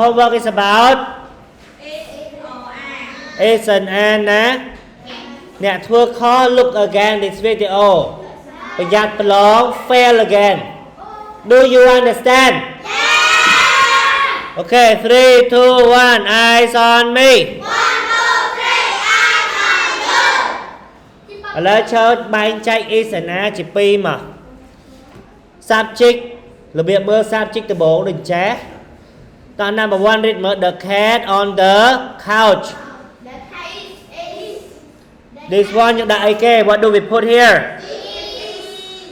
Homework is about is and nè. Nè thưa khó look again this video. Bây giờ belong fail again. Do you understand? Yeah. Okay, 3, 2, 1, eyes on me. 1, 2, 3, eyes on you. Lấy cho bài chạy is and a chỉ pi mà. Subject là việc mơ subject từ bộ đừng ché. Còn number 1 read mở the cat on the couch. This one những đại kê, what do we put here?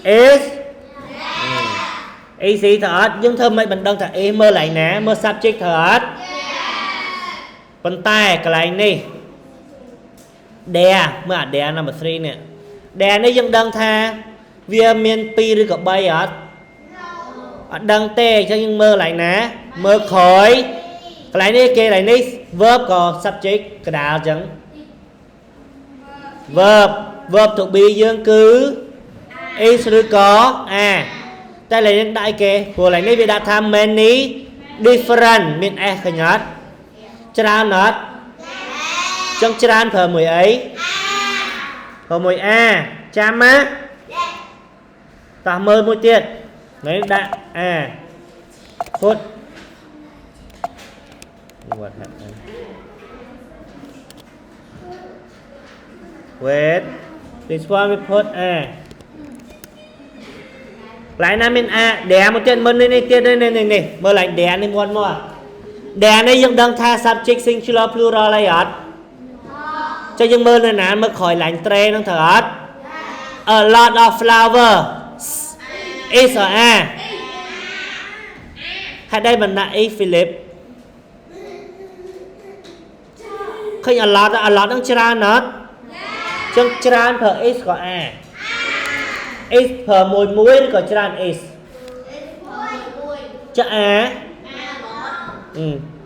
Is easy thật, nhưng thơm mấy bạn đơn thật ý mơ lại nè, mơ subject thật. Phần tay cái lại này đè, mơ à đè number 3 nè. Đè này dân đơn tha via miền piឬក៏3អត់អត់ដឹងទេអញ្ចឹងយើងមើលឡើងណាមើលក្រោយកន្លែងនេះគេកន្លែងនេះ verb ក៏ subject កដាលអញ្ចឹង verb to be យើងគឺ is ឬក៏ a តែកន្លែងនេះដាក់អីគេព្រោះកន្លែងនេះវាដាក់ថា many different មាន s ឃើញអត់ច្រើនអត់អញ្ចឹងច្រើនប្រើមួយអីប្រើមួយ a ចាំណាតោះមើលមួយទៀតនេះដាក់ a put what happened wait this one we put a កន្លែងណាមាន a ដែមួយទៀតមើលនេះទៀតនេះមើលឡើងដែនេះមុនមកដែនេះយើងដឹងថា subject singular plural អីអត់ចុះយើងមើលនៅណាមើលក្រោយឡើង tre ហ្នឹងត្រូវអត់ a lot of flower is or a ហេតុអីមិនដាក់ is Philip ឃើញ a lot ហ្នឹងច្រើនអត់ចឹងច្រើនប្រើ is ក៏ a is ប្រើមួយឬក៏ច្រើន is ចា a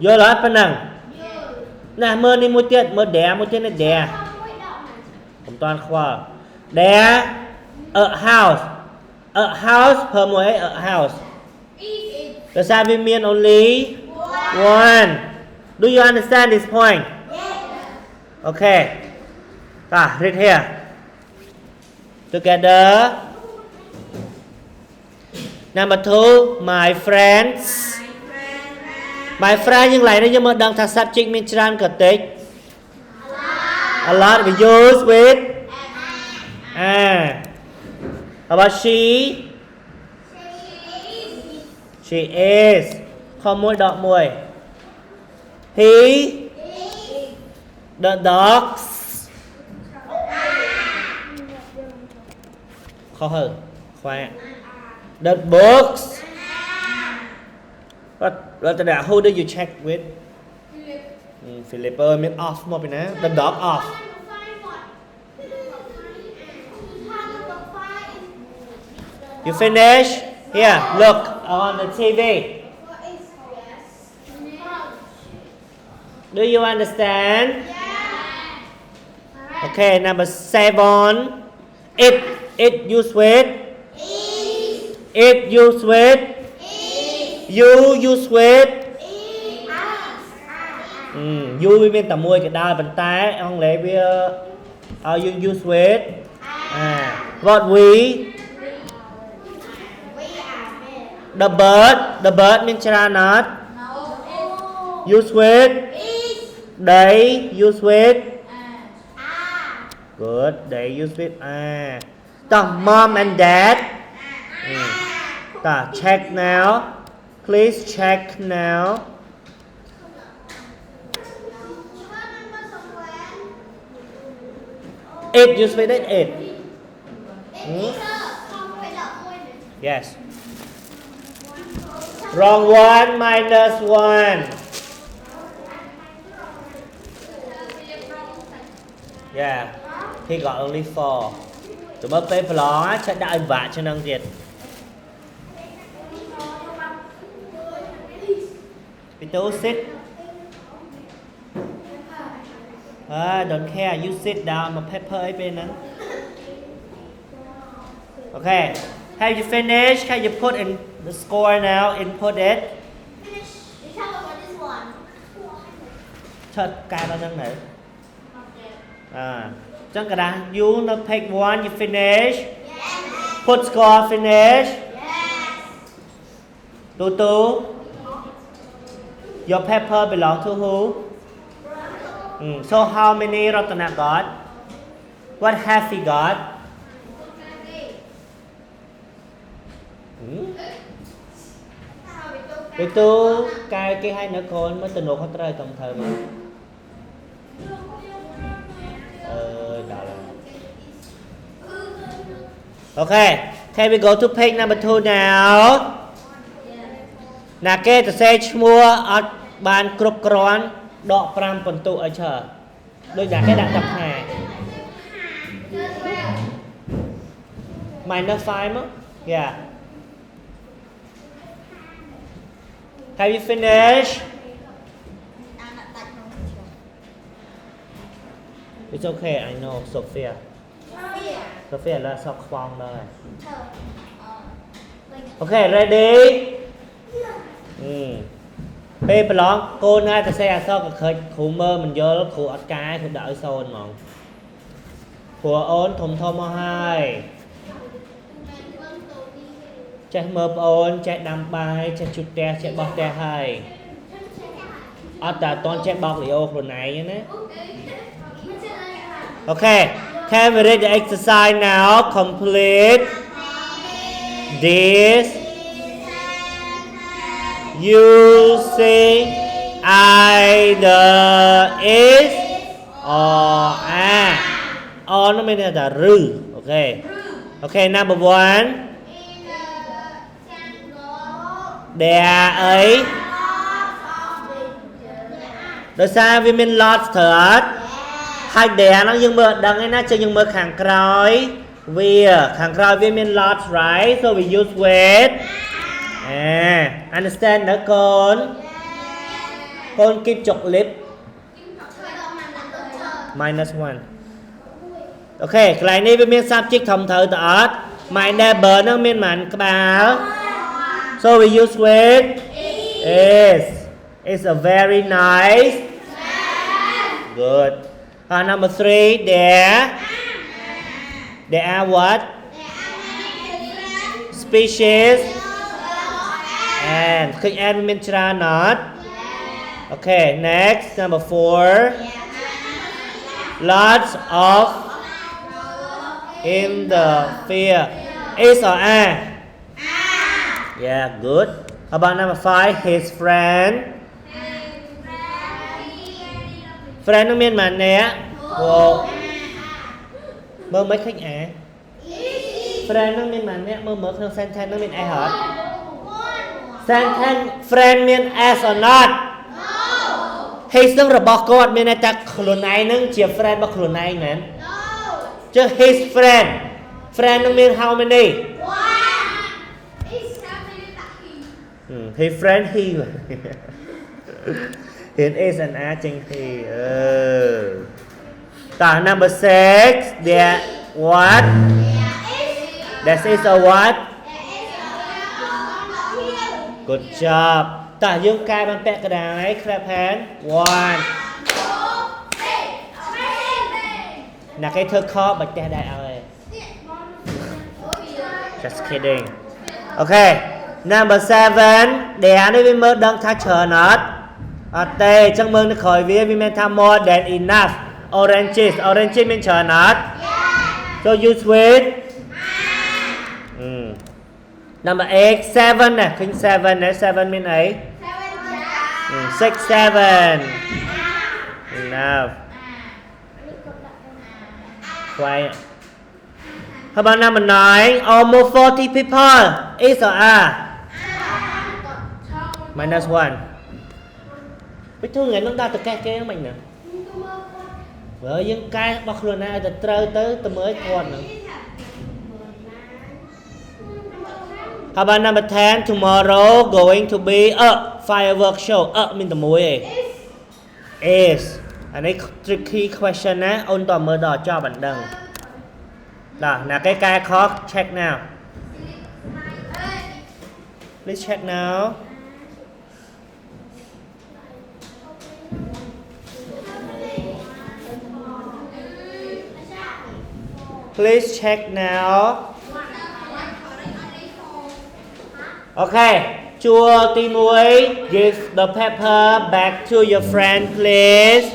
យល់អត់ប៉ុណ្ណឹងណាមើលនេះមួយទៀតមើល there មួយទៀតនេះ there ខ្ញុំតាន់ខ្វល់ there a house ប្រើមួយអី a house ដោយសារវាមាន only one do you understand this point okay read here together number 2 my friends my friend យើងឡៃនេះយើងមើលដឹងថា subject មានច្រើនក៏តិច a lot we use with how about she is ខំមួយដកមួយ he the dogs ខុសហើយខ្វែ the books what the who do you check with Philip មាន off មកពីណា the dog off you finish here look on the TV do you understand okay number 7 it use with it use with you use with you វាមានតែមួយក៏ដោយប៉ុន្តែអង់គ្លេសវាឲ្យយើង use with what we the bird មានច្រើនអត់ use with they use with good they use with តោះ mom and dad តោះ check now please check now it use with it yes wrong one minus 1 yeah he got only 4 tụi mới phê phò chắc đã anh vạ cho năng thiệt Pito sit don't care you sit down mà paper ấy bênนั้น okay have you finished can you put in the score now input it Finish. You tell me what this one. thật cái bao nhiêu này chẳng cả đã you nó page 1 you finish put score finish Tutu your paper belong to who so how many Ratana got what have he got Tutu cái hai nữa con mới từ nộp hết trời tổng thời mà okay can we go to page number 2 now ណាគេទៅសេឈ្មោះអត់បានគ្រប់គ្រាន់ដក5ពិន្ទុឲ្យច្រើនដូចតែគេដាក់10ខែ minus 5 មក yeah have you finished it's okay I know Sophia là sọc khoang rồi okay ready ពេលប្រឡងកូនណាទៅសេអសក៏ឃើញគ្រូមើលមិនយល់គ្រូអត់កាយគ្រូដាក់ឲ្យសូនហ្មងព្រោះអូនធំមកហើយចេះមើលប្អូនចេះដាំបាយចេះជូតផ្ទះចេះបោះផ្ទះហើយអត់តែអត់តន់ចេះបោកលីអូខ្លួនឯងណា Okay can we read the exercise now complete this using either is or or nó mới là rư okay okay number 1 there ấy đời sao vì mình lót thật hai đẻ nó nhưng mà đằng ấy nó chơi nhưng mà kháng còi vì kháng còi vì mình lót right so we use with understand đó con keep chọc lip minus 1 ok cái này với mình subject thông thử tỏ my neighbor nó miên mạnh các bạn so we use with is it's a very nice good number 3 there are what species and could add mean not okay next number 4 lots of in the field is or yeah good about number 5 his friend nó miên mà nè mơ mấy khách friend nó miên mà nè mơ không sentence nó miên ai hả sentence friend mean as or not his នឹងរបស់គាត់មានតែខ្លួនឯងនឹងជា friend របស់ខ្លួនឯងមែនchứ his friend នឹងមាន how many his friend he hiện is and a ចេញ he number 6 there what that is a what good job តើយើងកែបានពាក់កណ្ដាលហើយ clap hand 1 ណាគេធ្វើខបាច់ទេដែរឲ្យ just kidding okay number 7 ដែលនេះវាមើលដឹងថាច្រើនអត់អត់ទេអញ្ចឹងមើលនៅក្រោយវាមានថា more than enough oranges មានច្រើនអត់ so use with number 8 7 nè khinh 7 nè 7 មានអី 6 7 enough quiet how about number 9 almost 40 people is or are minus 1 biết thương ngày nó ta từ cái mình nè với những cái bọc luôn này từ trơ tới từ mới còn nữa how about number 10 tomorrow going to be a firework show mean the mùi is anh ấy tricky question á ôn toàn mơ đỏ cho bạn đừng đó là cái khó check nào let's check now please check now ok chua tí muối give the pepper back to your friend please